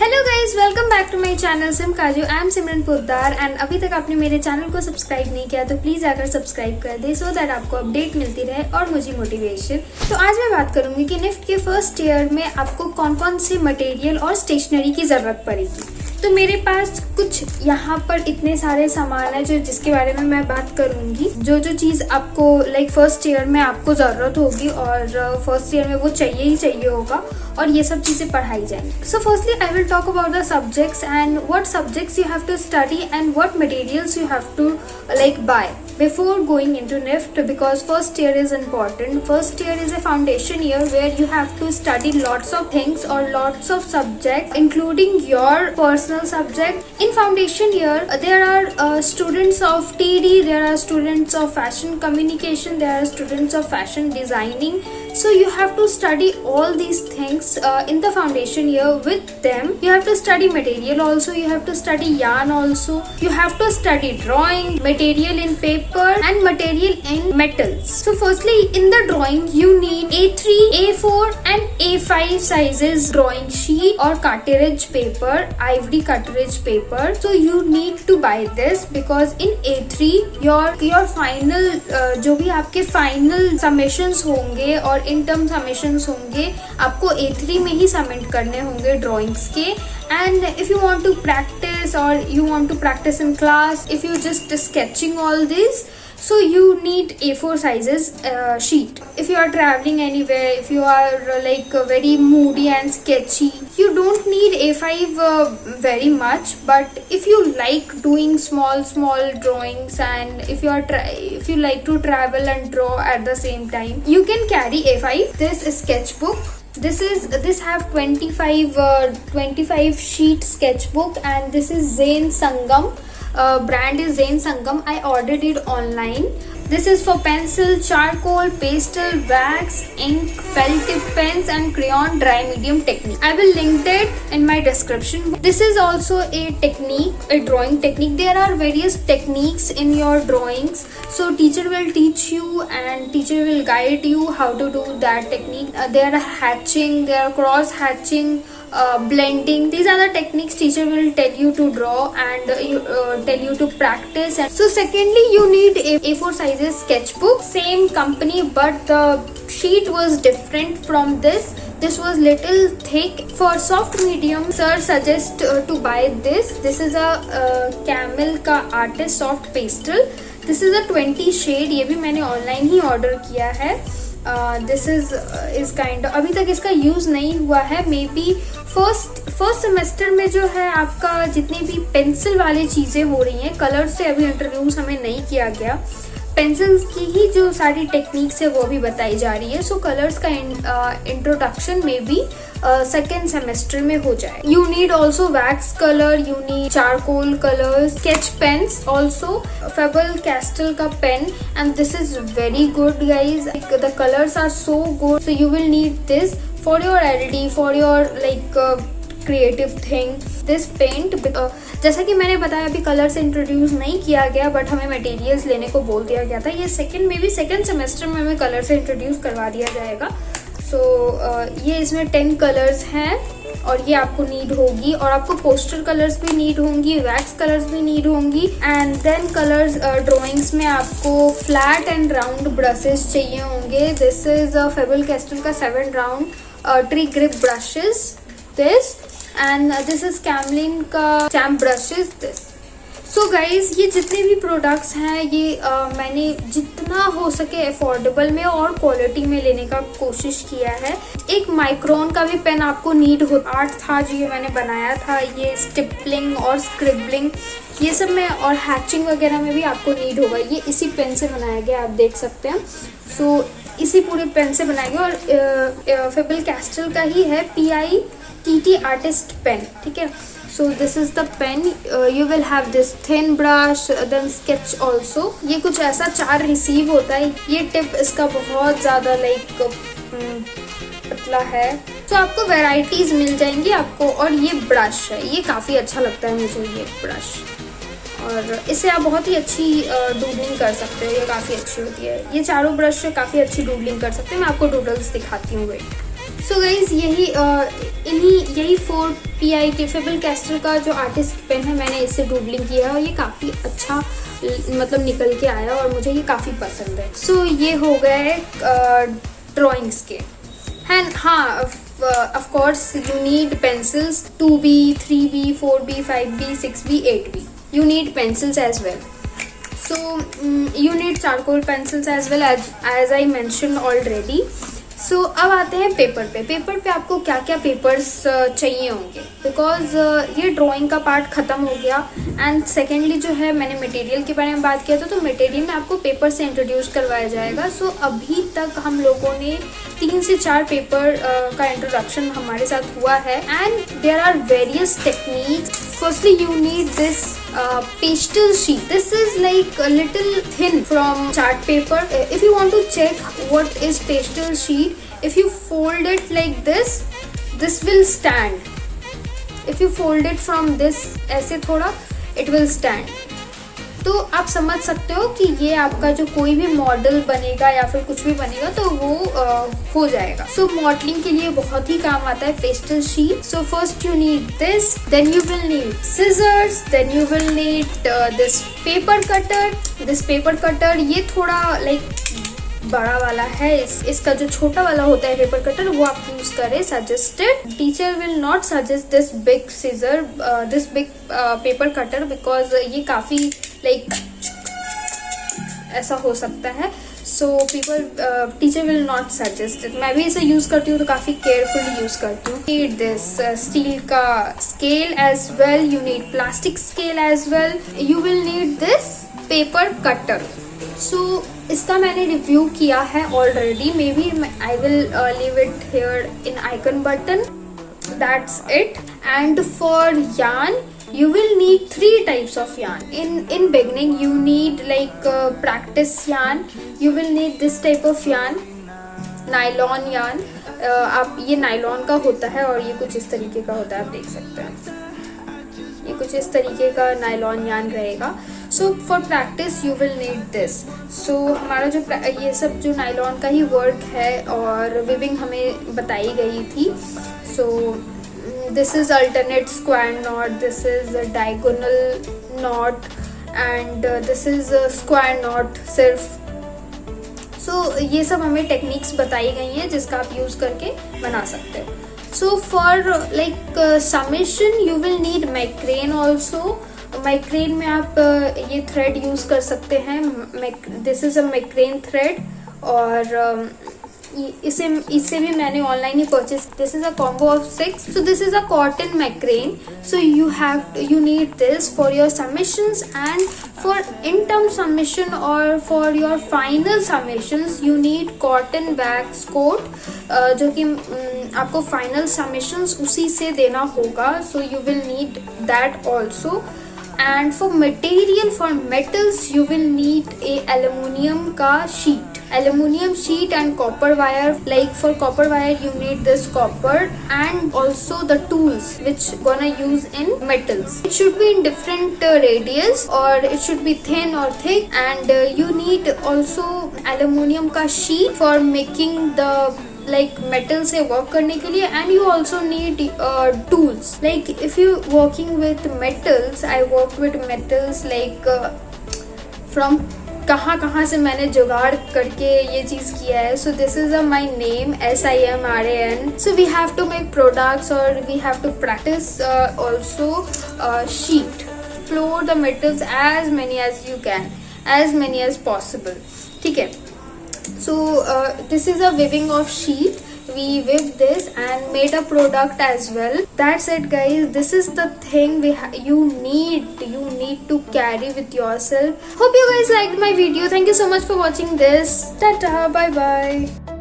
Hello guys, welcome back to my channel सिम काजू। I am Simran Poddar and अभी तक आपने मेरे चैनल को सब्सक्राइब नहीं किया तो प्लीज़ आकर सब्सक्राइब कर दे सो दैट आपको अपडेट मिलती रहे और मुझे मोटिवेशन। तो आज मैं बात करूंगी कि निफ्ट के फर्स्ट ईयर में आपको कौन कौन से मटेरियल और स्टेशनरी की ज़रूरत पड़ेगी। तो मेरे पास कुछ यहाँ पर इतने सारे सामान है जिसके बारे में मैं बात करूँगी। जो चीज़ आपको फर्स्ट ईयर में आपको ज़रूरत होगी और फर्स्ट ईयर में वो चाहिए ही चाहिए होगा और ये सब चीज़ें पढ़ाई जाएंगी। So firstly I will talk about the subjects and what subjects you have to study and what materials you have to buy before going into NIFT, because first year is important. First year is a foundation year where you have to study lots of things or lots of subjects including your personal subject. In foundation year there are students of TD, there are students of fashion communication, there are students of fashion designing. So you have to study all these things in the foundation year with them. You have to study material also, you have to study yarn also, you have to study drawing, material in paper and material in metals. So firstly in the drawing you need A3, A4 and A5 sizes drawing sheet or cartridge paper, ivory cartridge paper. So you need to buy this because in A3 your final जो भी आपके final summations होंगे और interim summations होंगे आपको A3 में ही submit करने होंगे ड्राइंग्स के। And if you want to practice और you want to practice in class, if you just sketching all this, so you need A4 sizes sheet. If you are traveling anywhere, if you are very moody and sketchy, you don't need A5 very much, but if you like doing small drawings and if you like to travel and draw at the same time, you can carry A5. This is sketchbook. This have 25 sheet sketchbook and this is Zain Sangam. Brand is Zain Sangam. I ordered it online. This is for pencil, charcoal, pastel, wax, ink, felt tip pens and crayon dry medium technique. I will link it in my description. This is also a technique, a drawing technique. There are various techniques in your drawings. So teacher will teach you and teacher will guide you how to do that technique. There are hatching, there are cross hatching, blending. These are the techniques teacher will tell you to draw and tell you to practice. And so secondly you need a A4 sizes sketchbook, same company but the sheet was different from this. This was little thick. For soft medium sir suggest to buy this. This is a Camel का artist soft pastel. This is a 20 shade. ये भी मैंने online ही order किया है। This is kind of, अभी तक इसका use नहीं हुआ है। मे बी फर्स्ट सेमेस्टर में जो है आपका जितनी भी पेंसिल वाली चीज़ें हो रही हैं, कलर से अभी इंट्रोड्यूस हमें नहीं किया गया, पेंसिल्स की ही जो सारी टेक्निक्स है वो भी बताई जा रही है। सो कलर्स का इंट्रोडक्शन में भी सेकेंड सेमेस्टर में हो जाए। You need also wax colour, you need charcoal colour, sketch pens also, Faber Castell का pen and this is very good guys, the colours are so good. So you will need this for your LED, for your creative thing. This paint जैसा कि मैंने बताया अभी colour से introduce नहीं किया गया बट हमें मटेरियल्स लेने को बोल दिया गया था। ये सेकेंड सेमेस्टर में हमें कलर से इंट्रोड्यूस करवा दिया जाएगा। सो ये इसमें 10 कलर्स हैं और ये आपको नीड होगी और आपको पोस्टर कलर्स भी नीड होंगी, वैक्स कलर्स भी नीड होंगी एंड देन कलर्स ड्राइंग्स में आपको फ्लैट एंड राउंड ब्रशेस चाहिए होंगे। दिस इज फेबल कैस्टल का 7 round tree grip brushes, this and this is Camlin का stamp brushes, this. So guys ये जितने भी प्रोडक्ट्स हैं ये मैंने जितना हो सके अफोर्डेबल में और क्वालिटी में लेने का कोशिश किया है। एक माइक्रोन का भी पेन आपको नीड हो, आर्ट था जो ये मैंने बनाया था, ये स्टिपलिंग और स्क्रिबलिंग ये सब में और हैचिंग वगैरह में भी आपको नीड होगा। ये इसी पेन से बनाया गया, आप देख सकते हैं। सो इसी पूरे पेन से बनाया गया और फेबल कैस्टल का ही है PITT आर्टिस्ट पेन, ठीक है। So this is the pen. You will have this thin brush, then sketch also. ये कुछ ऐसा 4 रिसीव होता है। ये टिप इसका बहुत ज़्यादा पतला है। तो आपको वैरायटीज़ मिल जाएंगी आपको। और ये ब्रश है, ये काफ़ी अच्छा लगता है मुझे ये ब्रश, और इससे आप बहुत ही अच्छी डूडलिंग कर सकते हो, ये काफ़ी अच्छी होती है। ये चारों ब्रश से काफ़ी अच्छी डूडलिंग कर सकते हैं। मैं आपको डूडल्स दिखाती हूँ। सो गाइज यही 4PI फेबर कैस्टल का जो आर्टिस्ट पेन है, मैंने इससे डूडलिंग किया है और ये काफ़ी अच्छा मतलब निकल के आया और मुझे ये काफ़ी पसंद है। सो ये हो गए ड्राइंग्स के। एंड हाँ, of course you need pencils 2B, 3B, 4B, 5B, 6B, 8B. You need pencils as well. So you need charcoal pencils as well as I mentioned already. So अब आते हैं पेपर पे। Paper पे आपको क्या क्या papers चाहिए होंगे, बिकॉज ये ड्राइंग का पार्ट ख़त्म हो गया। एंड सेकेंडली जो है, मैंने मटेरियल के बारे में बात किया था, तो मटेरियल में आपको पेपर से इंट्रोड्यूस करवाया जाएगा। सो अभी तक हम लोगों ने 3 से 4 पेपर का इंट्रोडक्शन हमारे साथ हुआ है। And there are various techniques. Firstly you need this pastel sheet. This is like a little thin from chart paper. If you want to check what is pastel sheet, if you fold it like this will stand. If you fold it from this ऐसे थोड़ा, it will stand. तो आप समझ सकते हो कि ये आपका जो कोई भी मॉडल बनेगा या फिर कुछ भी बनेगा तो वो हो जाएगा। सो मॉडलिंग के लिए बहुत ही काम आता है pastel sheet. So first you need this, then you will need scissors, then you will need this paper cutter. This paper cutter ये थोड़ा लाइक बड़ा वाला है, इसका जो छोटा वाला होता है पेपर कटर वो आप यूज करें, suggested. Teacher will not suggest this big scissor, this big paper cutter, because ये काफी लाइक ऐसा हो सकता है। So teacher will not suggest it. मैं भी इसे यूज करती हूँ तो काफी केयरफुली यूज करती हूँ। नीड दिस स्टील का scale as well, you need plastic scale as well, you will need this paper cutter. So इसका मैंने रिव्यू किया है already, may be I will leave it here in icon button. That's it. And for yarn you will need 3 types of yarn. In beginning you need like practice yarn. You will need this type of yarn, nylon yarn. आप ये nylon का होता है और ये कुछ इस तरीके का होता है, आप देख सकते हैं ये कुछ इस तरीके का नायलॉन यार्न रहेगा। So for practice you will need this. So हमारा जो ये सब जो नायलॉन का ही वर्क है और विविंग हमें बताई गई थी। सो this is alternate square knot, this is a diagonal knot and this is a square knot सिर्फ। सो ये सब हमें टेक्निक्स बताई गई हैं जिसका आप यूज़ करके बना सकते हो। So for like summation you will need macrame also. Macrame में आप ये थ्रेड यूज़ कर सकते हैं, this is a macrame thread, और इससे भी मैंने ऑनलाइन ही purchase. This is a combo of 6। So this is a cotton macrame. So you need this for your submissions and for in term submission और for your final submissions you need cotton wax cord, जो कि आपको final submissions उसी से देना होगा। सो you will need that also. And for material, for metals you will need a aluminium का sheet, aluminium sheet and copper wire. Like for copper wire you need this copper and also the tools which gonna use in metals. It should be in different radius or it should be thin or thick, and you need also aluminium का sheet for making the like metal से work करने के लिए, and you also need tools. Like if you working with metals, I work with metals like from कहाँ से मैंने जुगाड़ करके ये चीज़ किया है। So this is my name, SIMRAN. So we have to make products or we have to practice also sheet. Explore the metals as many as you can, as many as possible. ठीक है। So this is a weaving of sheet. We weaved this and made a product as well. That's it guys. This is the thing you need to carry with yourself. Hope you guys liked my video. Thank you so much for watching this. Tata, bye bye.